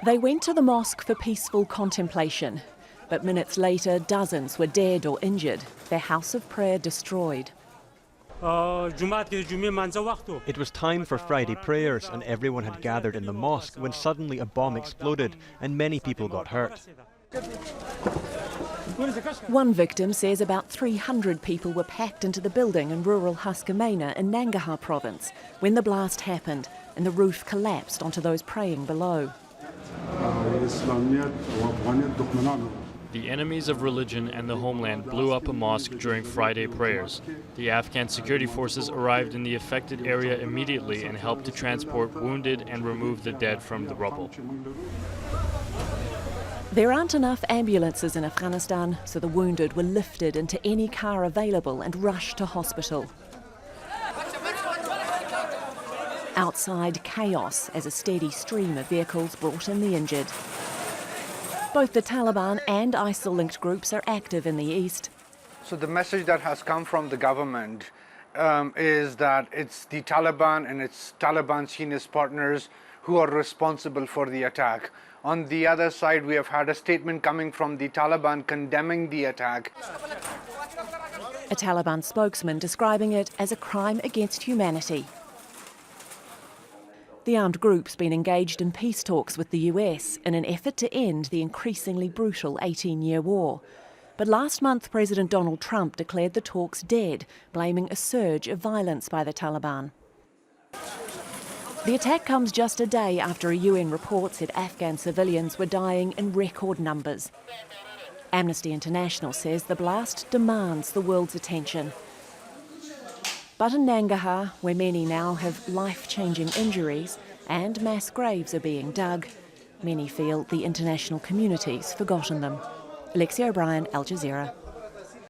They went to the mosque for peaceful contemplation, but minutes later dozens were dead or injured, their house of prayer destroyed. It was time for Friday prayers and everyone had gathered in the mosque when suddenly a bomb exploded and many people got hurt. One victim says about 300 people were packed into the building in rural Haskamena in Nangarhar province when the blast happened and the roof collapsed onto those praying below. The enemies of religion and the homeland blew up a mosque during Friday prayers. The Afghan security forces arrived in the affected area immediately and helped to transport wounded and remove the dead from the rubble. There aren't enough ambulances in Afghanistan, so the wounded were lifted into any car available and rushed to hospital. Outside, chaos as a steady stream of vehicles brought in the injured. Both the Taliban and ISIL-linked groups are active in the east. So the message that has come from the government is that it's the Taliban and its Taliban senior partners who are responsible for the attack. On the other side, we have had a statement coming from the Taliban condemning the attack. A Taliban spokesman describing it as a crime against humanity. The armed group's been engaged in peace talks with the US in an effort to end the increasingly brutal 18-year war. But last month, President Donald Trump declared the talks dead, blaming a surge of violence by the Taliban. The attack comes just a day after a UN report said Afghan civilians were dying in record numbers. Amnesty International says the blast demands the world's attention. But in Nangarhar, where many now have life-changing injuries and mass graves are being dug, many feel the international community's forgotten them. Alexi, Al Jazeera.